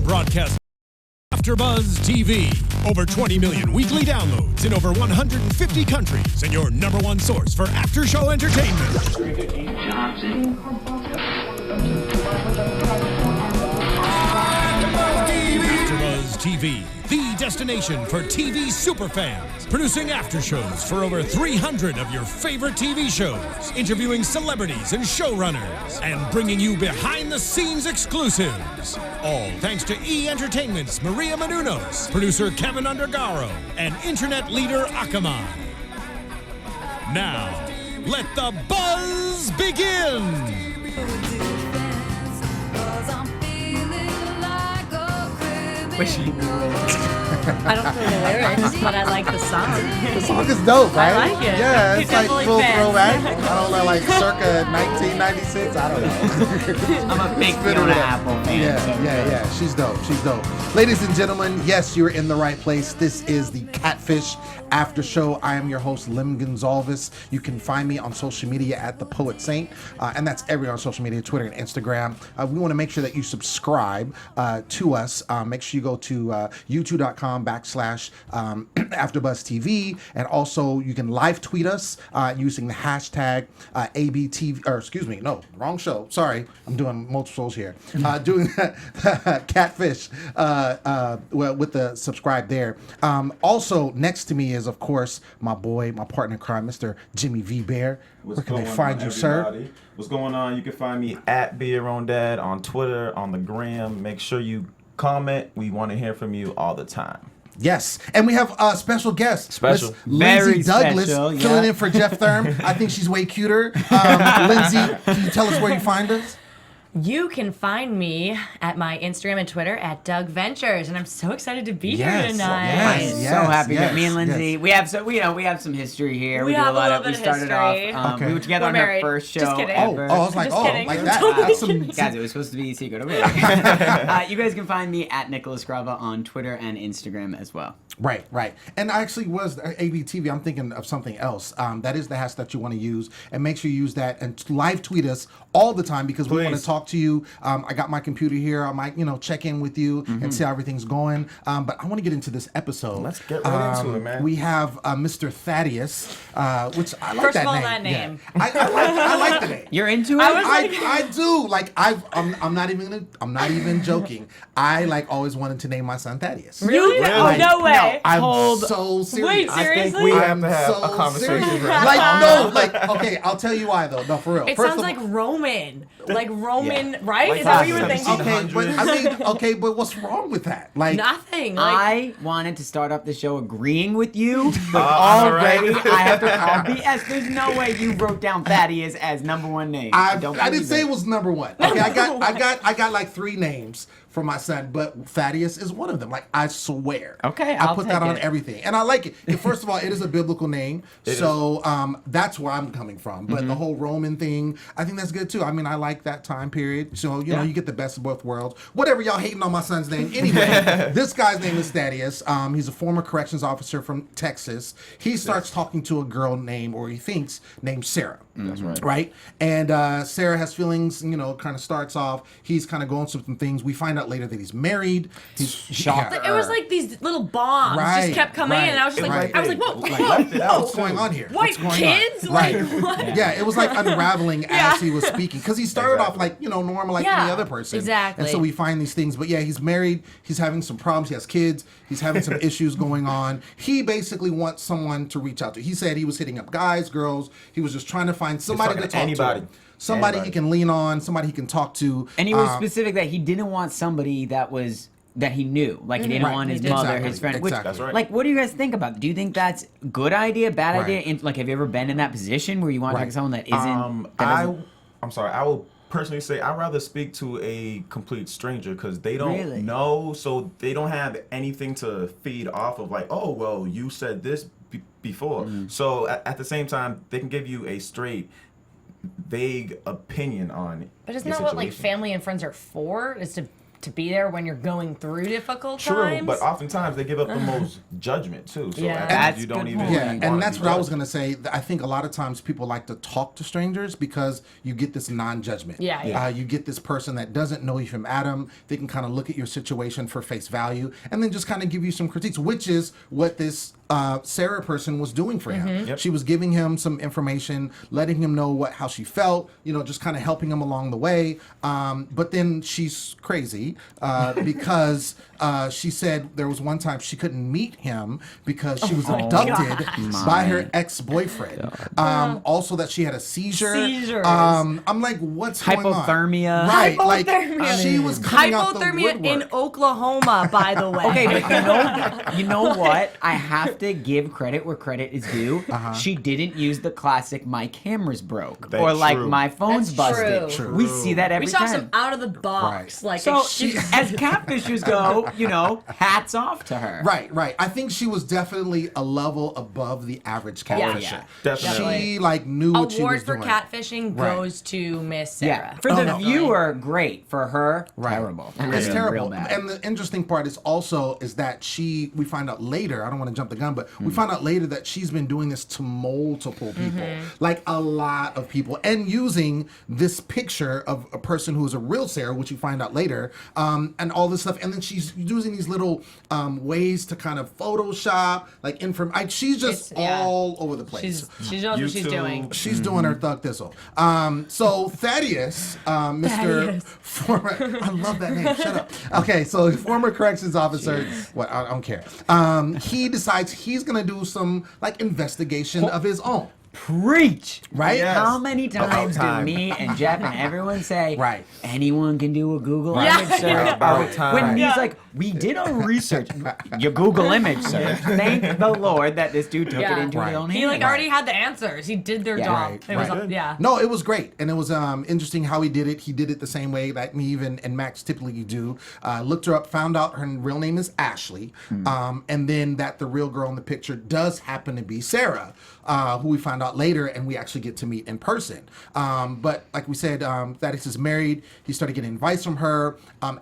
broadcast AFTERBUZZ TV. Over 20 million weekly downloads in over 150 countries, and your number one source for after-show entertainment. AFTERBUZZ TV, the destination for TV superfans. Producing aftershows for over 300 of your favorite TV shows. Interviewing celebrities and showrunners. And bringing you behind-the-scenes exclusives. All thanks to E! Entertainment's Maria Menounos, producer Kevin Undergaro, and internet leader Akamai. Now, let the buzz begin! I don't know the lyrics, but I like the song. The song is dope, right? I like it. Yeah, it's like Definitely full fans. throwback. I don't know, like circa 1996. I don't know. I'm a big Fiona Apple fan. Yeah. She's dope. Ladies and gentlemen, yes, you're in the right place. This is the Catfish After Show. I am your host, Lem Gonsalves. You can find me on social media at The Poet Saint, and that's everywhere on social media, Twitter and Instagram. We want to make sure that you subscribe to us. Make sure you go to youtube.com/AfterBuzz TV, and also you can live tweet us using the hashtag ABTV, or excuse me, no, wrong show. Sorry, I'm doing multiple shows here. Doing Catfish with the subscribe there. Also, next to me is, of course, my boy, my partner in crime, Mr. Jimmy Vibert. Where can they find you, sir? What's going on? You can find me at Beer on Dad on Twitter, on the gram. Make sure you comment. We want to hear from you all the time. Yes, and we have a special guest, Special. Miss Lindsey Very Douglas, special, filling in for Jeff Thurm. I think she's way cuter. Lindsey, can you tell us where you find us? You can find me at my Instagram and Twitter at Doug Ventures, and I'm so excited to be here tonight. I'm so happy that me and Lindsey, we have some history here. We do have a lot a of. little We bit of started history. off. Okay. We were together We're on married. our first show Just kidding. ever. I was like, Just kidding. like We're that. totally That's some. Guys, it was supposed to be a secret. Okay. You guys can find me at Nichola Grava on Twitter and Instagram as well. Right. And I actually was ABTV. I'm thinking of something else. That is the hashtag that you want to use, and make sure you use that and live tweet us all the time because we want to talk to you. I got my computer here. I might, check in with you and see how everything's going. But I want to get into this episode. Let's get right into it, man. We have Mr. Thaddius, which I like First that of all, name. that name. Yeah. I like the name. You're into it? I do. Like I'm not even joking. I always wanted to name my son Thaddius. Really? Oh, no way. I'm so serious. Wait, I think seriously? we have to have So a conversation. serious. right now. Okay, I'll tell you why though. No, for real. It First sounds of like all- Roman. Like Roman, Yeah. right? Like Is that what you were 1700s. thinking? but what's wrong with that? Nothing. I wanted to start off the show agreeing with you, but all right. already I have to call BS. There's no way you wrote down Thaddius as #1 name. I don't didn't believe say it. it was number one. Okay, I got like 3 names for my son, but Thaddius is one of them. Like, I swear. Okay, I I'll put that take on it. everything, and I like it. First of all, it is a biblical name, so that's where I'm coming from. But the whole Roman thing, I think that's good too. I mean, I like that time period. So you know, you get the best of both worlds. Whatever y'all hating on my son's name. Anyway, this guy's name is Thaddius. He's a former corrections officer from Texas. He starts talking to a girl named, or he thinks named Sara. That's right. Right? And Sara has feelings, kind of starts off. He's kind of going through some things. We find out later that he's married. He's Shocker. It was like these little bombs just kept coming in, and I was just like, what's going on here? White What's going kids? on? Right. Like, what? Yeah, it was like unraveling as he was speaking. Because he started off like, normal like any other person. Exactly. And so we find these things. But yeah, he's married. He's having some problems. He has kids. He's having some issues going on. He basically wants someone to reach out to. He said he was hitting up guys, girls. He was just trying to find somebody to talk anybody. to. Somebody he can lean on. Somebody he can talk to. And he was specific that he didn't want somebody that he knew. Like, he didn't want his mother, his friend. Which, That's right. like, what do you guys think about? Do you think that's a good idea, bad idea? And, like, have you ever been in that position where you want to talk to someone that isn't... I'm sorry. I will personally say I'd rather speak to a complete stranger because they don't know, so they don't have anything to feed off of. Like, oh, well, you said this before. So at the same time, they can give you a straight, vague opinion on. But isn't your that what like situation. family and friends are for? Is to to be there when you're going through difficult True, times. but oftentimes they give up the most judgment too. So Yeah. that's you don't even. Yeah, wanna and that's be what I was judged. gonna say. I think a lot of times people like to talk to strangers because you get this non-judgment. Yeah. You get this person that doesn't know you from Adam. They can kind of look at your situation for face value and then just kind of give you some critiques, which is what this Sara person was doing for him. Yep. She was giving him some information, letting him know how she felt, just kind of helping him along the way. But then she's crazy because she said there was one time she couldn't meet him because she was abducted by her ex-boyfriend. Also that she had a seizure. Seizures. I'm like, what's going on? Hypothermia. Right. Like, Hypothermia. she was coming out the Hypothermia in woodwork. Oklahoma, by the way. Okay, but you know what? I have to give credit where credit is due. She didn't use the classic "my camera's broke" That's or like true. "my phone's That's busted." true. We see that every we saw time. some out of the box. Right. Like, So, she, as catfishers go, hats off to her. Right. I think she was definitely a level above the average Yeah. catfisher. Yeah. Definitely. She knew what she award was for doing. catfishing Right. goes to Miss Yeah. Sara. For the Definitely. viewer, great. For her, Right. terrible. It's Real terrible. bad. And the interesting part is that we find out later, I don't want to jump the gun, but we find out later that she's been doing this to multiple people, like a lot of people, and using this picture of a person who is a real Sara, which you find out later, and all this stuff. And then she's using these little ways to kind of Photoshop, like she's just all over the place. She knows what she's YouTube. doing. She's doing her thug thistle. So Thaddius, Mr. Former, I love that name. Shut up. Okay, so former corrections officer. What? I don't care. He decides he's gonna do some investigation of his own. Preach. Right? Yes. How many times do time. me and Jeff and everyone say, Right. anyone can do a Google Yeah. image search? About time. When Yeah. he's like, we did a research. Your Google image search. Thank the Lord that this dude took it Yeah. into his own He hands. already had the answers. He did their job. Right, It was right. yeah. No, it was great, and it was interesting how he did it. He did it the same way that Neve and Max typically do. Looked her up, found out her real name is Ashley, and then that the real girl in the picture does happen to be Sara, who we found out later, and we actually get to meet in person. But like we said, Thaddius is married. He started getting advice from her.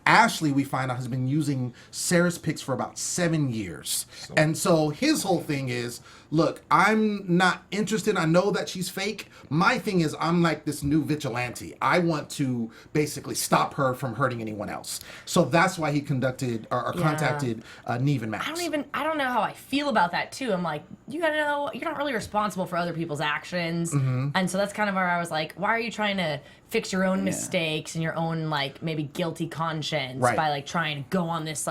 Ashley, we find out, has been using Sarah's pics for about 7 years. And so his whole thing is, look, I'm not interested. I know that she's fake. My thing is, I'm like this new vigilante. I want to basically stop her from hurting anyone else. So that's why he conducted or contacted Neve and Max. I don't know how I feel about that too. I'm like, you gotta know, you're not really responsible for other people's actions. And so that's kind of where I was like, why are you trying to fix your own mistakes and your own maybe guilty conscience by trying to go on this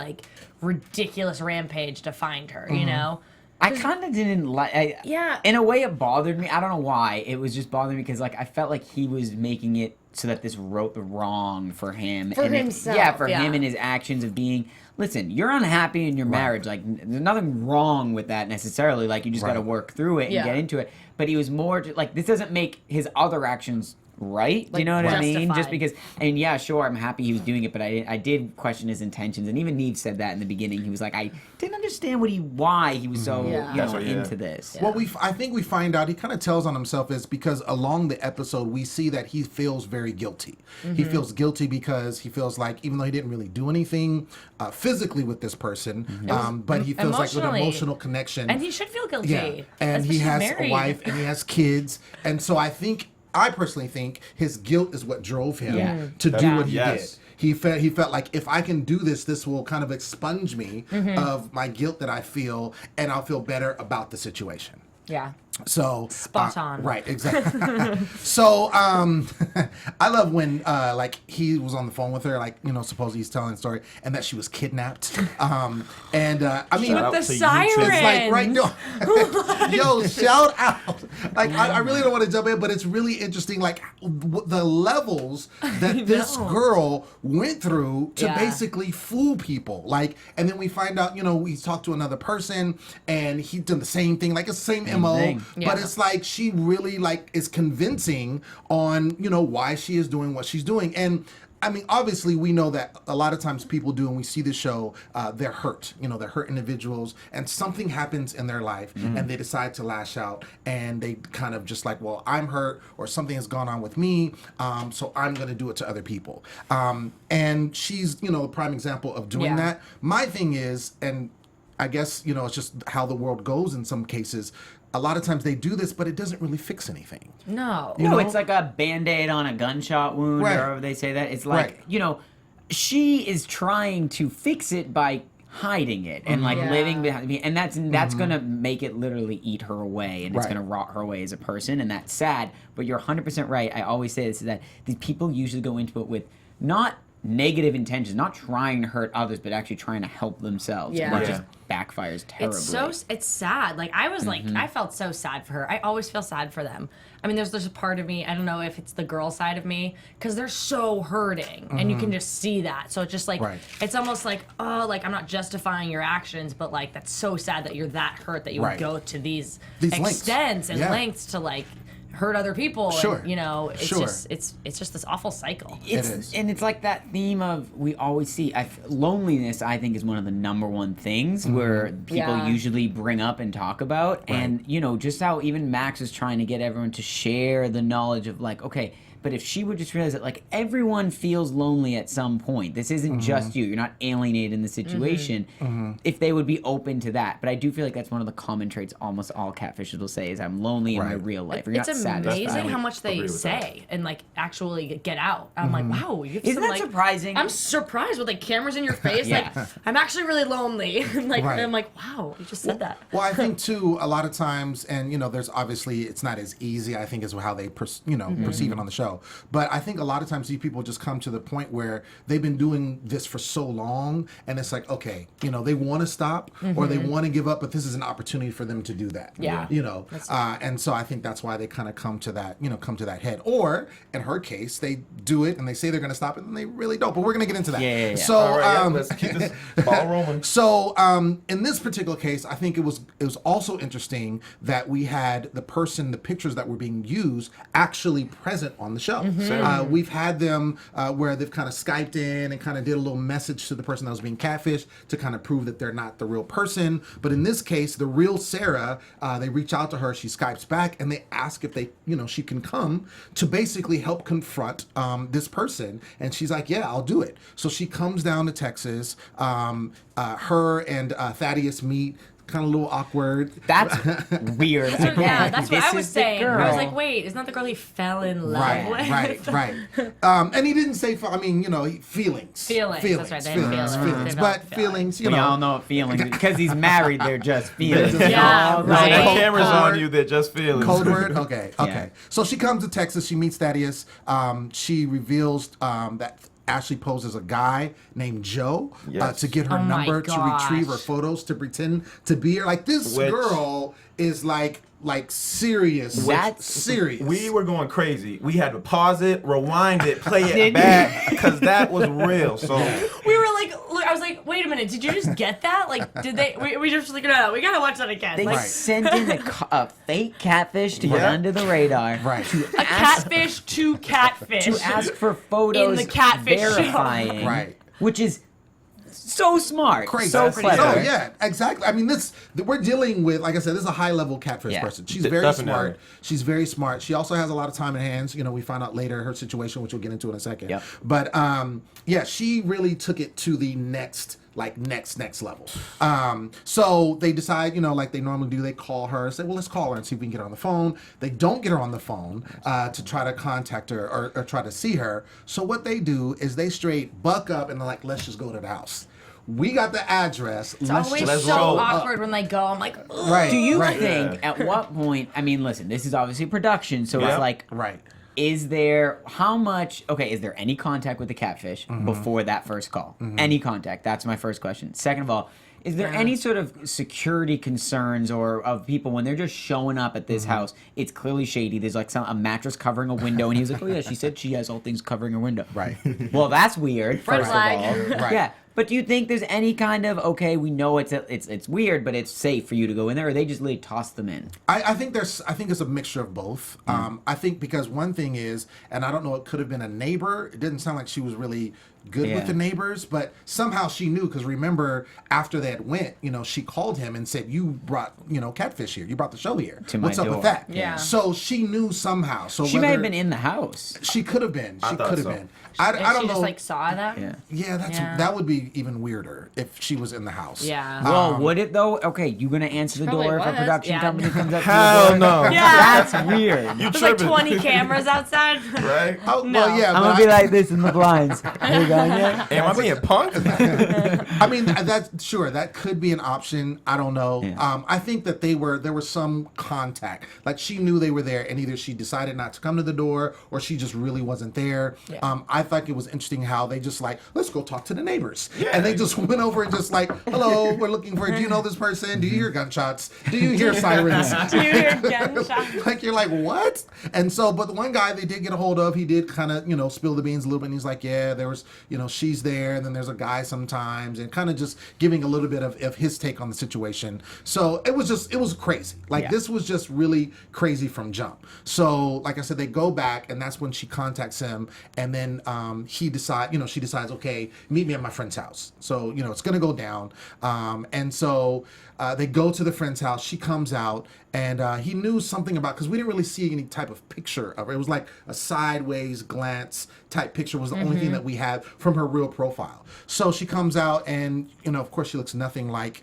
ridiculous rampage to find her, you know? I kind of didn't like. Yeah. In a way, it bothered me. I don't know why. It was just bothering me because I felt like he was making it so that this wrote the wrong for him. For himself, him and his actions of being. Listen, you're unhappy in your marriage. There's nothing wrong with that necessarily. You just got to work through it and get into it. But he was more this doesn't make his other actions right. Do you know what I mean? Just because, and yeah, sure, I'm happy he was doing it, but I did question his intentions. And even Neve said that in the beginning. He was like, I didn't understand why he was so into this. What I think we find out, he kind of tells on himself is because along the episode we see that he feels very guilty. He feels guilty because he feels like even though he didn't really do anything physically with this person, but he feels like an emotional connection. And he should feel guilty. Yeah, and he has a wife and he has kids, and so I personally think his guilt is what drove him to do what he did. He felt like if I can do this, this will kind of expunge me of my guilt that I feel, and I'll feel better about the situation. Yeah. So spot on. Right, exactly. So I love when he was on the phone with her, supposedly he's telling the story, and that she was kidnapped. I mean, with the siren. It's right, yo, shout out. I really don't want to jump in, but it's really interesting, the levels that this girl went through to basically fool people. And then we find out, we talked to another person, and he done the same thing, it's the same MO. Thing. Yeah. But it's she really is convincing on why she is doing what she's doing. And I mean, obviously, we know that a lot of times people do, and we see the show, they're hurt. You know, they're hurt individuals, and something happens in their life, and they decide to lash out, and they kind of just like, well, I'm hurt, or something has gone on with me, so I'm going to do it to other people. And she's, you know, a prime example of doing that. My thing is, and I guess, you know, it's just how the world goes in some cases. A lot of times they do this, but it doesn't really fix anything. No. You know? It's like a Band-Aid on a gunshot wound, or however they say that. It's like, you know, she is trying to fix it by hiding it and like living behind me, and that's gonna make it literally eat her away, and it's gonna rot her away as a person, and that's sad. But you're 100% right. I always say this, is that these people usually go into it with not negative intentions, not trying to hurt others, but actually trying to help themselves. And it just backfires terribly. It's sad. Like, I was like, I felt so sad for her. I always feel sad for them. I mean, there's a part of me, I don't know if it's the girl side of me, because they're so hurting, and you can just see that. So it's just like, it's almost like, oh, like, I'm not justifying your actions, but like, that's so sad that you're that hurt that you would go to these extents and lengths to like hurt other people. And, you know, it's just it's just this awful cycle. It is. And it's like that theme of, we always see loneliness, I think, is one of the #1 things where people usually bring up and talk about. And you know, just how even Max is trying to get everyone to share the knowledge of like, okay, but if she would just realize that like everyone feels lonely at some point, this isn't just you, you're not alienated in the situation, if they would be open to that. But I do feel like that's one of the common traits almost all catfishers will say, is I'm lonely in my real life. Or It's amazing how much they say and like actually get out. I'm like, wow, you have Isn't some, that like, surprising? I'm surprised with like cameras in your face. Like, I'm actually really lonely. Like, and I'm like, wow, you just said that. Well, I think too, a lot of times, and you know, there's obviously, it's not as easy, I think, as how they perceive it on the show. But I think a lot of times these people just come to the point where they've been doing this for so long, and it's like, okay, you know, they want to stop or they want to give up, but this is an opportunity for them to do that. You know, and so I think that's why they kind of come to that, you know, come to that head. Or in her case, they do it and they say they're going to stop it, and they really don't. But we're going to get into that. So all right, let's keep this ball rolling. So in this particular case, I think it was also interesting that we had the pictures that were being used actually present on the show. We've had them where they've kind of Skyped in and kind of did a little message to the person that was being catfished to kind of prove that they're not the real person. But in this case, the real Sara, they reach out to her, she Skypes back, and they ask if they, you know, she can come to basically help confront this person. And she's like, yeah, I'll do it. So she comes down to Texas. Her and Thaddius meet. Kind of a little awkward. That's weird. Yeah, that's what I was saying. I was like, wait, isn't that the girl he fell in love with? Right. And he didn't say, I mean, you know, feelings. Feelings. That's right. They Feelings. But feelings, you know. We all know what feelings, because he's married, they're just feelings. Yeah, Right. The camera's on you, they're just feelings. Code word? Okay. So she comes to Texas, she meets Thaddius. She reveals that Ashley poses a guy named Joe to get her number, to retrieve her photos, to pretend to be her. Like, this girl is like serious. That's serious. We were going crazy. We had to pause it, rewind it, play it back, because that was real. So we were like, I was like, wait a minute, did you just get that? Like, did they? We just like, no, we gotta watch that again. They like, sent in a fake catfish to get under the radar. A catfish to catfish. To ask for photos in the catfish verifying. show. Which is so smart. Crazy. So clever. Oh, yeah, exactly. I mean, we're dealing with, like I said, this is a high-level catfish person. She's very smart. She's very smart. She also has a lot of time in hands. You know, we find out later her situation, which we'll get into in a second. But, yeah, she really took it to the next level. So they decide, you know, like they normally do, they call her, say, well, let's call her and see if we can get her on the phone. They don't get her on the phone to try to contact her or try to see her. So what they do is they straight buck up and they're like, let's just go to the house. We got the address. It's always so awkward when they go. I'm like, ugh. Do you think at what point, I mean, listen, this is obviously production, so it's like, is there, is there any contact with the catfish before that first call? Any contact? That's my first question. Second of all, is there any sort of security concerns or of people when they're just showing up at this house? It's clearly shady. There's like a mattress covering a window, and he was like, oh yeah, she said she has all things covering her window. Well, that's weird. First of all. Yeah. But do you think there's any kind of, okay, we know it's weird, but it's safe for you to go in there, or they just literally toss them in? I think it's a mixture of both. I think because one thing is, and I don't know, it could have been a neighbor. It didn't sound like she was really good with the neighbors, but somehow she knew, because remember after they had went, she called him and said, you brought, Catfish here. You brought the show here. What's up with that? Yeah. So she knew somehow. So she may have been in the house. She could have been. She could have been. I don't she know. Just like saw them. Yeah, that would be even weirder if she was in the house. Yeah. Well, would it though? Okay, you gonna answer the door if a production company comes up to Hell the door? no. Yeah. That's weird. There's like 20 cameras outside. Right? Oh, No. well, yeah, I'm gonna be like this in the blinds. Here you go, yeah. Am I being punked? I mean, that could be an option. I don't know. Yeah. I think that there was some contact. Like she knew they were there, and either she decided not to come to the door, or she just really wasn't there. Yeah. I thought it was interesting how they just like, let's go talk to the neighbors, and they just went over and just like, hello, we're looking for. Do you know this person? Do you hear gunshots? Do you hear sirens? Do you hear gunshots? Like you're like, what? And so, but the one guy they did get a hold of, he did kind of spill the beans a little bit, and he's like, yeah, there was she's there, and then there's a guy sometimes, and kind of just giving a little bit of his take on the situation. So it was crazy. Like this was just really crazy from jump. So like I said, they go back, and that's when she contacts him, and then she decides, okay, meet me at my friend's house. So it's gonna go down, and so they go to the friend's house. She comes out, and he knew something about, because we didn't really see any type of picture of her. It was like a sideways glance type picture was the only thing that we had from her real profile. So she comes out, and of course she looks nothing like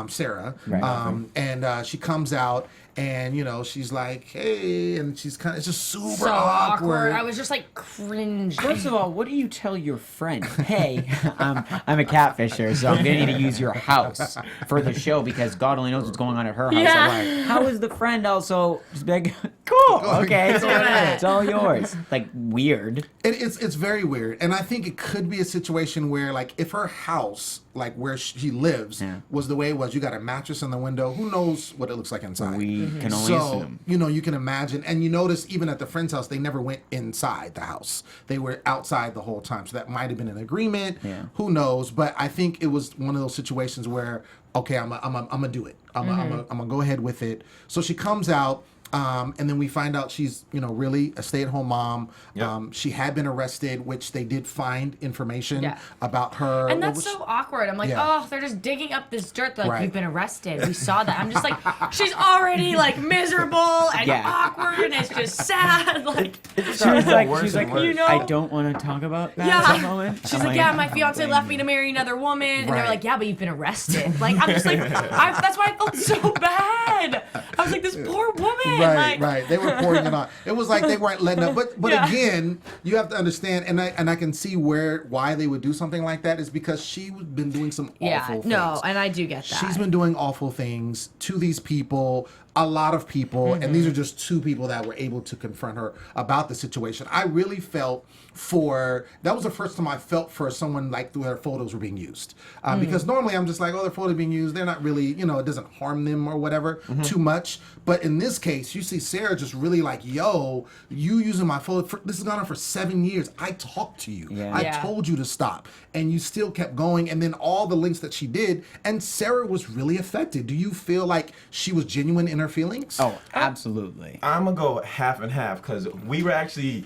Sara. Right. And she comes out, and she's like, hey, and she's kind of, it's just super So awkward. I was just like cringe. First of all, what do you tell your friend? Hey, I'm a catfisher, so I'm gonna need to use your house for the show because God only knows what's going on at her house. Yeah. Like, how is the friend also just be like, cool, okay, it's all yours? Like weird. It's very weird, and I think it could be a situation where, like, if her house, like where she lives, was the way it was, you got a mattress in the window. Who knows what it looks like inside? We can only assume. You can imagine, and you notice even at the friend's house, they never went inside the house. They were outside the whole time, so that might have been an agreement. Yeah. Who knows? But I think it was one of those situations where, okay, I'm gonna do it. I'm gonna go ahead with it. So she comes out. And then we find out she's, really a stay-at-home mom. Yep. She had been arrested, which they did find information about her. And that's so awkward. I'm like, oh, they're just digging up this dirt. They're like, you've been arrested. We saw that. I'm just like, she's already like miserable and awkward, and it's just sad. Like, she's like, I don't want to talk about that at the moment. She's like, my fiance left me to marry another woman, and they're like, yeah, but you've been arrested. Like, I'm just like, that's why I felt so bad. I was like, this poor woman. Right. They were pouring it on. It was like they weren't letting up. But again, you have to understand, and I can see why they would do something like that is because she's been doing some awful things. No, and I do get that. She's been doing awful things to these people. A lot of people, and these are just two people that were able to confront her about the situation. I really felt that was the first time I felt for someone like their photos were being used. Because normally I'm just like, oh, their photos being used. They're not really, it doesn't harm them or whatever too much. But in this case, you see Sara just really like, yo, you using my photo. This has gone on for 7 years. I talked to you. I told you to stop. And you still kept going. And then all the links that she did. And Sara was really affected. Do you feel like she was genuine in her feelings? Oh, absolutely. I'm gonna go half and half because we were actually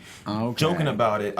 joking about it.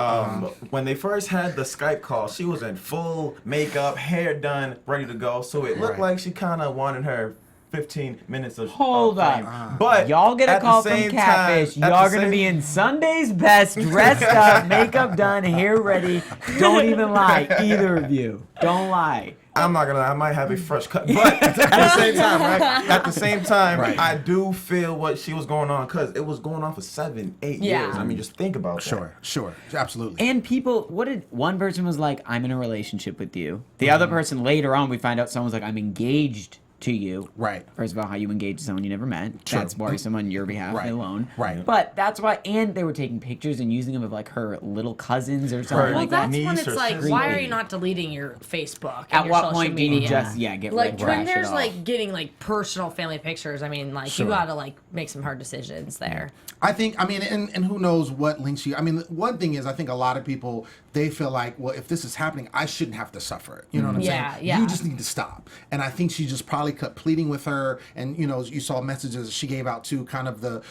When they first had the Skype call, she was in full makeup, hair done, ready to go. So it looked like she kind of wanted her 15 minutes of Hold fame. on. But y'all get a call from Catfish. Y'all gonna be in Sunday's best, dressed up, makeup done, hair ready. Don't even lie, either of you. Don't lie. I'm not gonna lie, I might have a fresh cut, but at the same time, right? At the same time, I do feel what she was going on because it was going on for 7, 8 years. I mean, just think about that. Sure, absolutely. And people, one person was like, I'm in a relationship with you. The other person later on, we find out someone's like, I'm engaged to you. Right. First of all, how you engage someone you never met. True. That's worrisome on your behalf alone. Right. But that's why, and they were taking pictures and using them of like her little cousins or something Well, like that. That's when Niece it's or like, sister. why are you not deleting your Facebook? And At your what social point do you media? just get like rid when of there's it all? like getting like personal family pictures? I mean, like Sure. you gotta like make some hard decisions there. I think, I mean, and who knows what links you. I mean, one thing is, I think a lot of people, they feel like, well, if this is happening, I shouldn't have to suffer it. You know what I'm saying? Yeah. You just need to stop. And I think she just probably kept pleading with her. And, you know, you saw messages she gave out to kind of the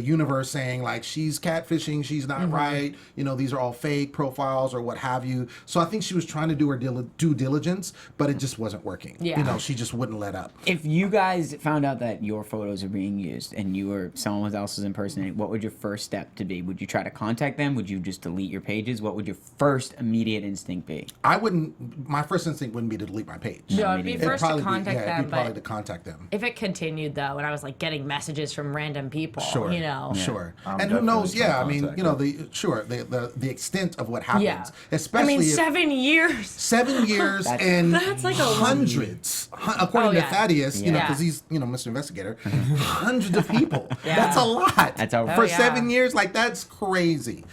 universe saying, like, she's catfishing, she's not right. You know, these are all fake profiles or what have you. So I think she was trying to do her due diligence, but it just wasn't working. Yeah. You know, she just wouldn't let up. If you guys found out that your photos are being used and you were someone else was impersonating, what would your first step to be? Would you try to contact them? Would you just delete your pages? What would your first immediate instinct be? I wouldn't, my first instinct wouldn't be to delete my page. No, it'd be It'd first to probably contact it'd them, be probably but to contact them. if it continued though, and I was like getting messages from random people, Sure. you know, Sure. I'm And who knows? definitely Yeah, I gonna mean, contact you know, them. the extent of what happens, yeah. especially I mean, if 7 years. 7 years That's- and That's like a hundreds, according Oh, to yeah. Thaddius, you know, Yeah. because he's, you know, Mr. Investigator, hundreds of people. Yeah. That's a lot. That's a- for Oh, yeah. 7 years. Like that's crazy.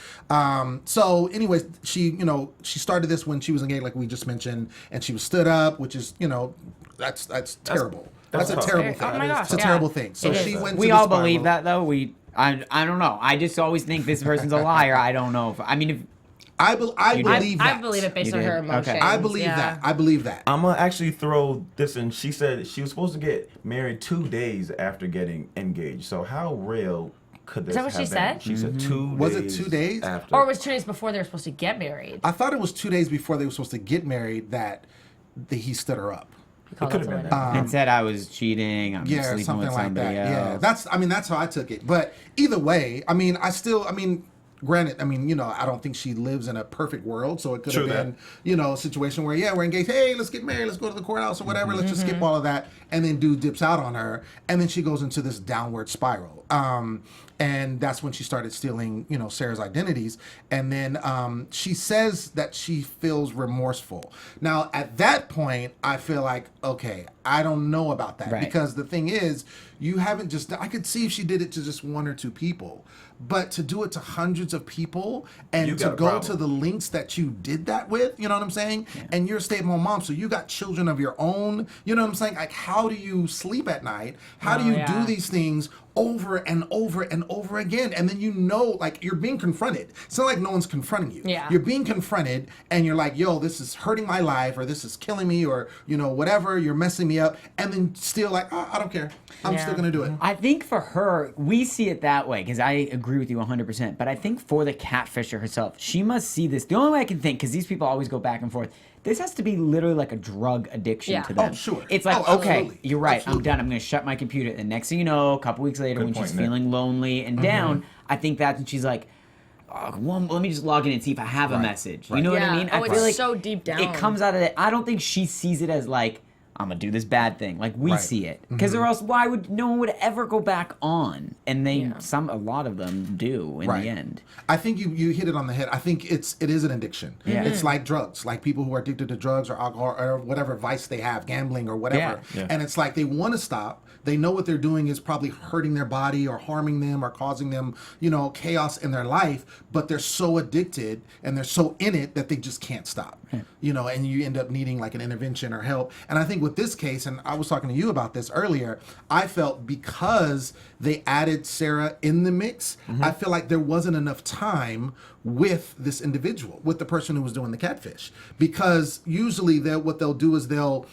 So, anyways, she, you know, she started this when she was engaged, like we just mentioned, and she was stood up, which is, you know, that's terrible. That's a tough. terrible thing. Oh my gosh, It's a yeah. terrible thing. So It she is. went. We to the all spiral. believe that though. I don't know. I just always think this person's a liar. I don't know. I mean, if I You believe did? that. I believe it based You on her did? emotions. Okay. I believe yeah. that. I believe that. I'm gonna actually throw this in. She said she was supposed to get married 2 days after getting engaged. So how real could this that what she have been? said? She said 2 days. Was it 2 days? After. Or it was 2 days before they were supposed to get married. I thought it was 2 days before they were supposed to get married that he stood her up. He called could out have to been women. it said I was cheating, I'm Yeah, sleeping something with like somebody that. else. Yeah, that's how I took it. But either way, I mean, granted, I mean, you know, I don't think she lives in a perfect world, so it could have True been, that. you know, a situation where, yeah, we're engaged. Hey, let's get married. Let's go to the courthouse or whatever. Let's just skip all of that. And then dude dips out on her. And then she goes into this downward spiral. And that's when she started stealing, you know, Sarah's identities. And then she says that she feels remorseful. Now, at that point, I feel like, okay, I don't know about that. Right. Because the thing is, you haven't just, I could see if she did it to just 1 or 2 people. But to do it to hundreds of people and You to got a go problem. to the links that you did that with, you know what I'm saying? And you're a stay-at-home mom, so you got children of your own, you know what I'm saying? Like, how do you sleep at night? How do you do these things over and over and over again? And then you know, like, you're being confronted. It's not like no one's confronting you. Yeah. You're being confronted and you're like, yo, this is hurting my life, or this is killing me, or, you know, whatever, you're messing me up. And then still like, oh, I don't care. I'm Yeah. still going to do it. I think for her, we see it that way because I agree with you 100%. But I think for the catfisher herself, she must see this. The only way I can think, because these people always go back and forth, this has to be literally like a drug addiction Yeah. to them. Oh, sure. It's like, Oh, okay, absolutely. you're right. Absolutely. I'm done. I'm going to shut my computer. The next thing you know, a couple weeks later, Good when point, she's Nick. feeling lonely and down, I think that's when she's like, oh, well, let me just log in and see if I have a message. You know what I Yeah. mean? Oh, I it's feel like so deep down. it comes out of it. I don't think she sees it as like, I'm gonna do this bad thing. Like we Right. see it, because or else why would no one would ever go back on? And they Yeah. a lot of them do in Right. the end. I think you hit it on the head. I think it is an addiction. Yeah. It's like drugs, like people who are addicted to drugs or alcohol or whatever vice they have, gambling or whatever. Yeah. And it's like they want to stop. They know what they're doing is probably hurting their body or harming them or causing them, you know, chaos in their life, but they're so addicted and they're so in it that they just can't stop. You know, and you end up needing like an intervention or help. And I think with this case, and I was talking to you about this earlier, I felt because they added Sara in the mix, I feel like there wasn't enough time with this individual, with the person who was doing the catfish. Because usually what they'll do is they'll,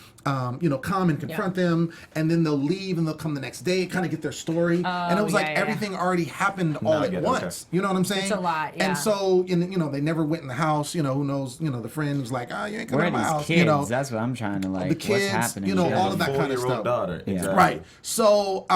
you know, come and confront them, and then they'll leave and they'll come the next day, kind of get their story. And it was like everything already happened all I at get it, once. okay. You know what I'm saying? It's a lot, yeah. And so, you know, they never went in the house. You know, who knows? You know, the friend was like, oh, you ain't Where coming are to my these house. kids? You know, That's what I'm trying to like. the kids, what's happening? you know, here? all of that kind of 4-year-old stuff. daughter. Yeah. Exactly. Right. So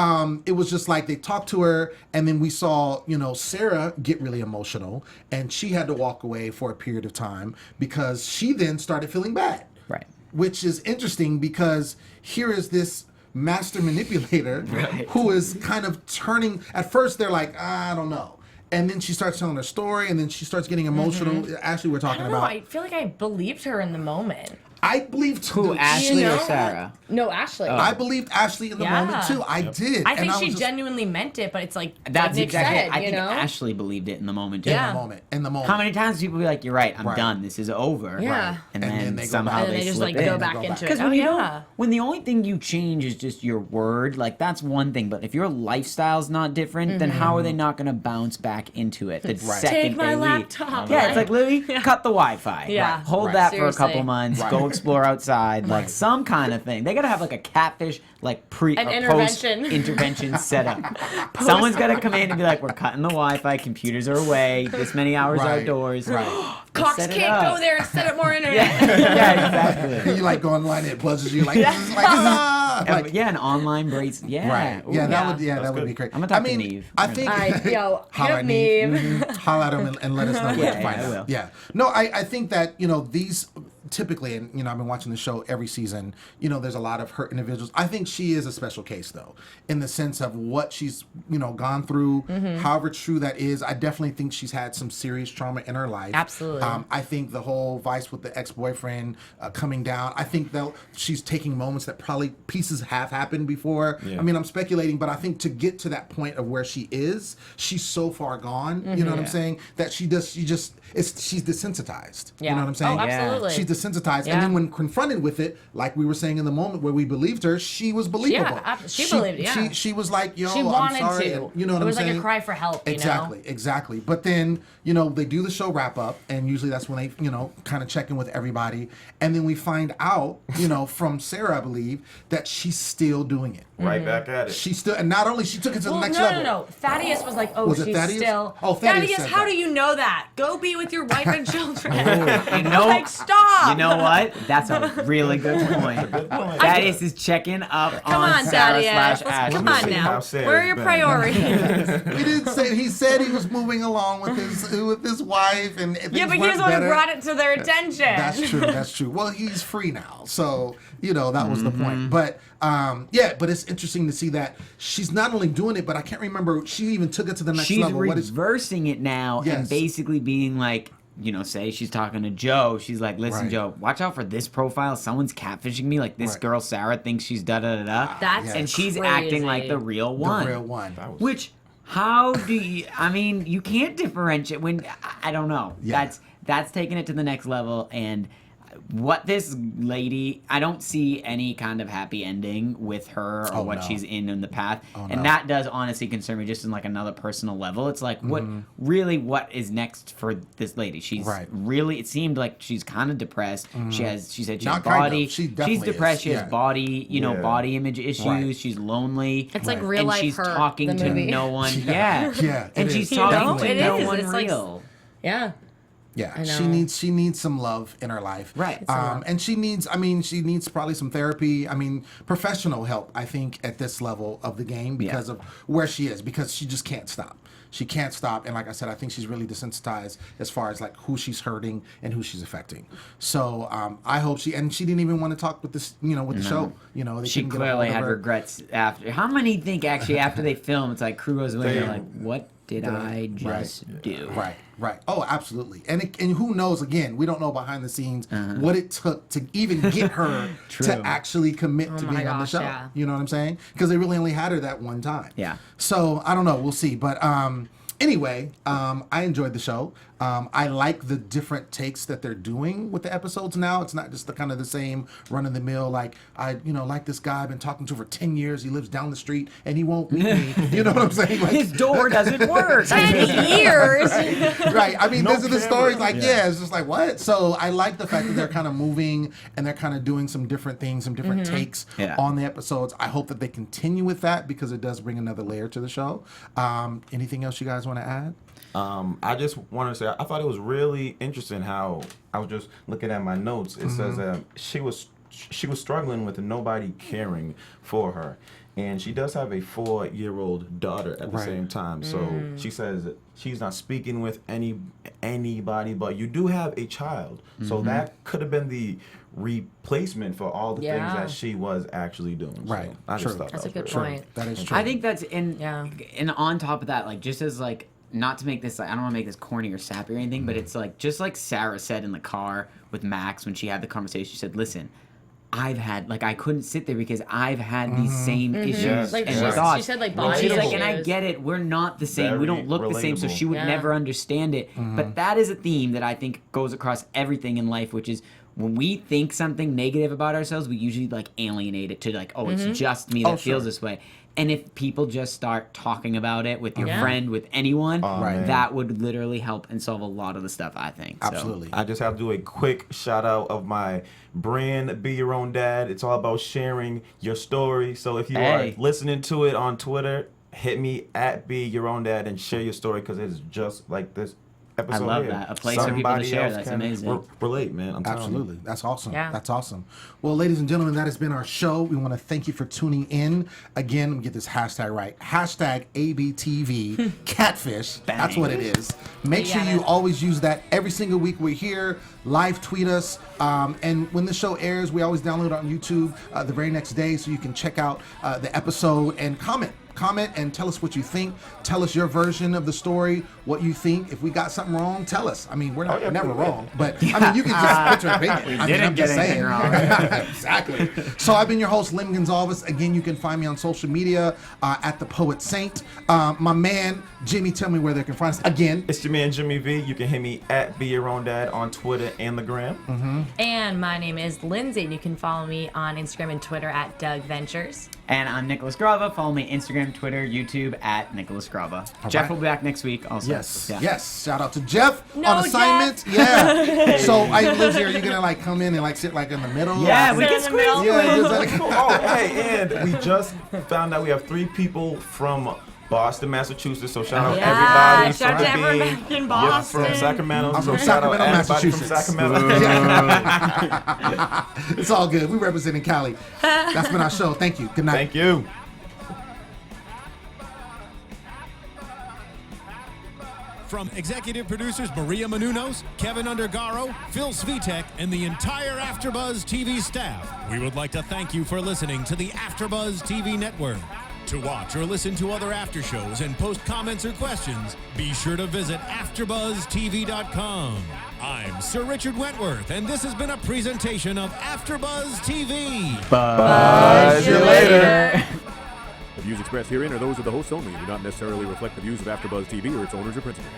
it was just like they talked to her, and then we saw, you know, Sara get really emotional, and she had to walk away for a period of time because she then started feeling bad. Right. Which is interesting because here is this master manipulator who is kind of turning. At first, they're like, I don't know. And then she starts telling her story, and then she starts getting emotional. Actually, we're I talking don't know. about. I feel like I believed her in the moment. I believed Who, Ashley or Sara? No, Ashley. I believed Ashley in the moment too. I did. I think and she was just, genuinely meant it, but it's like That's Nick exactly. said, I think you know? Ashley believed it in the moment too. Yeah. in the moment. How many times do people be like, "You're right, I'm Right. done. This is over." Yeah. Right. And And then then they go somehow back. And then they just slip like in. go They back go into back. it. Because Oh, when you yeah. don't, when the only thing you change is just your word, like that's one thing. But if your lifestyle's not different, then how are they not going to bounce back into it the second Take my they laptop. leave? Yeah, it's Right. like literally cut the Wi-Fi. Yeah. Right. Hold Right. that for a Seriously. couple months. Right. Go explore outside, like some kind of thing. They gotta have like a catfish, like An post intervention. intervention setup. Someone's gotta come in and be like, "We're cutting the Wi-Fi. Computers are away. This many hours Right. outdoors." Right. Cox Set it can't up. go there and set up more internet. Yeah, exactly. And you like go online, it buzzes you like, this is like, ah! Like, Yeah, an online brace. Yeah. right. Ooh. Yeah, that would That's that would good. be great. I'm gonna talk I mean, to Neve. I think All right, yo, hit holla up at Neve. Holla at him and let us know what Yeah, you find I out. will. Yeah. No, I think that, these typically, and I've been watching the show every season, there's a lot of hurt individuals. I think she is a special case though, in the sense of what she's, gone through, however true that is. I definitely think she's had some serious trauma in her life. Absolutely. I think the whole vice with the ex-boyfriend coming down, I think that she's taking moments that probably pieces have happened before. Yeah. I mean, I'm speculating, but I think to get to that point of where she is, she's so far gone, you know what I'm saying, that she's desensitized. Yeah. You know what I'm saying? Oh, absolutely. She's desensitized. Yeah. And then when confronted with it, like we were saying in the moment where we believed her, she was believable. She believed it, yeah. She was like, yo, She I'm wanted sorry. to. And, you know what It I'm was like saying? a cry for help, you know? Exactly. But then, they do the show wrap up, and usually that's when they, kind of check in with everybody. And then we find out, from Sara, I believe, that she's still doing it. Right back at it. She's still, and not only she took it to the next no, level. No. Thaddius was like, oh, Was it she's Thaddius? still. Oh, Thaddius said how that. do you know that? Go be with your wife and children. You know, like, stop. You know what? That's a really good point. Thaddius is checking up Come on, Sara Thaddius. / Ashley. Come on see now. how Sarah's Where are your been. priorities? He didn't say. He said he was moving along with his wife, and Yeah, but he was the one who brought it to their attention. That's true. That's true. Well, he's free now, so that was the point. But but it's interesting to see that she's not only doing it, but I can't remember. She even took it to the next She's level. What is? reversing it now and Yes. basically being like, say she's talking to Joe. She's like, listen, Right. Joe, watch out for this profile. Someone's catfishing me. Like this Right. girl, Sara, thinks she's da-da-da-da. That's And she's crazy. acting like the real one. The real one. Which, how do you, you can't differentiate when, I don't know. Yeah. That's taking it to the next level. And what this lady, I don't see any kind of happy ending with her or what no. she's in the path. And no. that does honestly concern me just in like another personal level. It's like, what is next for this lady? She's Right. really, it seemed like she's kind of depressed. She said she Not has kind body. of. She definitely she's depressed. is. She has Yeah. body, Yeah. body image issues. Right. She's lonely. It's like Right. real And life she's her, talking the to movie. no one. Yeah. Yeah, And it she's is. talking No, to it no is. one It's like- real. Yeah. Yeah, I she know. needs some love in her life. Right. It's a lot. And she needs probably some therapy. Professional help, I think, at this level of the game because of where she is, because she just can't stop. She can't stop, and like I said, I think she's really desensitized as far as like who she's hurting and who she's affecting. So I hope she didn't even want to talk with this, with the show. They She couldn't get a clearly hold of had her. regrets after. How many think actually after they film, it's like crew goes away and they're like, what did I just do? Right. Oh, absolutely. And who knows? Again, we don't know behind the scenes what it took to even get her to actually commit to my being on the gosh, show. yeah. You know what I'm saying? Because they really only had her that one time. Yeah. So I don't know. We'll see. But anyway, I enjoyed the show. I like the different takes that they're doing with the episodes now. It's not just the kind of the same run of the mill. Like like this guy I've been talking to for 10 years. He lives down the street and he won't meet me. You know what I'm saying? Like, His door doesn't work. 10 years. right. These are the camera. stories. Like, it's just like, what? So I like the fact that they're kind of moving and they're kind of doing some different things, some different takes on the episodes. I hope that they continue with that because it does bring another layer to the show. Anything else you guys want to add? I just want to say I thought it was really interesting how I was just looking at my notes. It says she was struggling with nobody caring for her, and she does have a 4-year-old daughter at the same time. So she says that she's not speaking with anybody, but you do have a child. So that could have been the replacement for all the things that she was actually doing. Right. So I just True. thought That's a that was good really point. That is true. I think that's and on top of that, like just as like not to make this, I don't want to make this corny or sappy or anything, but it's like, just like Sara said in the car with Max when she had the conversation, she said, listen, I couldn't sit there because I've had these same issues Like and thoughts. she said, like, And body she's like, issues. and I get it, we're not the same. We don't look the same, so she would never understand it. But that is a theme that I think goes across everything in life, which is when we think something negative about ourselves, we usually like alienate it to like, oh, it's just me that feels this way. And if people just start talking about it with your friend, with anyone, that would literally help and solve a lot of the stuff, I think. Absolutely. I just have to do a quick shout out of my brand, Be Your Own Dad. It's all about sharing your story. So if you are listening to it on Twitter, hit me at Be Your Own Dad and share your story because it's just like this episode. I love here. that. A place for people to share. That's amazing. Relate, man. I'm Absolutely. That's awesome. Yeah. That's awesome. Well, ladies and gentlemen, that has been our show. We want to thank you for tuning in. Again, let me get this hashtag right. Hashtag ABTV Catfish. That's what it is. Make sure you always use that every single week we're here. Live tweet us. And when the show airs, we always download it on YouTube the very next day so you can check out the episode and comment and tell us what you think. Tell us your version of the story, what you think. If we got something wrong, tell us. I mean, we're never wrong, but I mean, you can just put your opinion. I'm just saying. Exactly. So I've been your host, Lem Gonsalves. Again, you can find me on social media at The Poet Saint. My man, Jimmy, tell me where they can find us. Again, it's your man, Jimmy V. You can hit me at Be Your Own Dad on Twitter and the gram. And my name is Lindsay, and you can follow me on Instagram and Twitter at Doug Ventures. And I'm Nichola Grava. Follow me Instagram, Twitter, YouTube at Nichola Grava. Jeff will be back next week also. Yes. Shout out to Jeff on assignment. Jeff. Yeah. So Lindsay, are you gonna like come in and like sit like in the middle? Yeah, we can squeeze you in. And we just found out we have 3 people from Boston, Massachusetts. So shout out everybody. everybody. Shout out to everybody in Boston. From Sacramento. I'm from shout out Sacramento, everybody Massachusetts. From Sacramento. It's all good. We representing Cali. That's been our show. Thank you. Good night. Thank you. From executive producers Maria Menounos, Kevin Undergaro, Phil Svitek, and the entire AfterBuzz TV staff, we would like to thank you for listening to the AfterBuzz TV network. To watch or listen to other after shows and post comments or questions, be sure to visit AfterBuzzTV.com. I'm Sir Richard Wentworth, and this has been a presentation of AfterBuzz TV. Buzz you later. The views expressed herein are those of the hosts only and do not necessarily reflect the views of AfterBuzz TV or its owners or principals.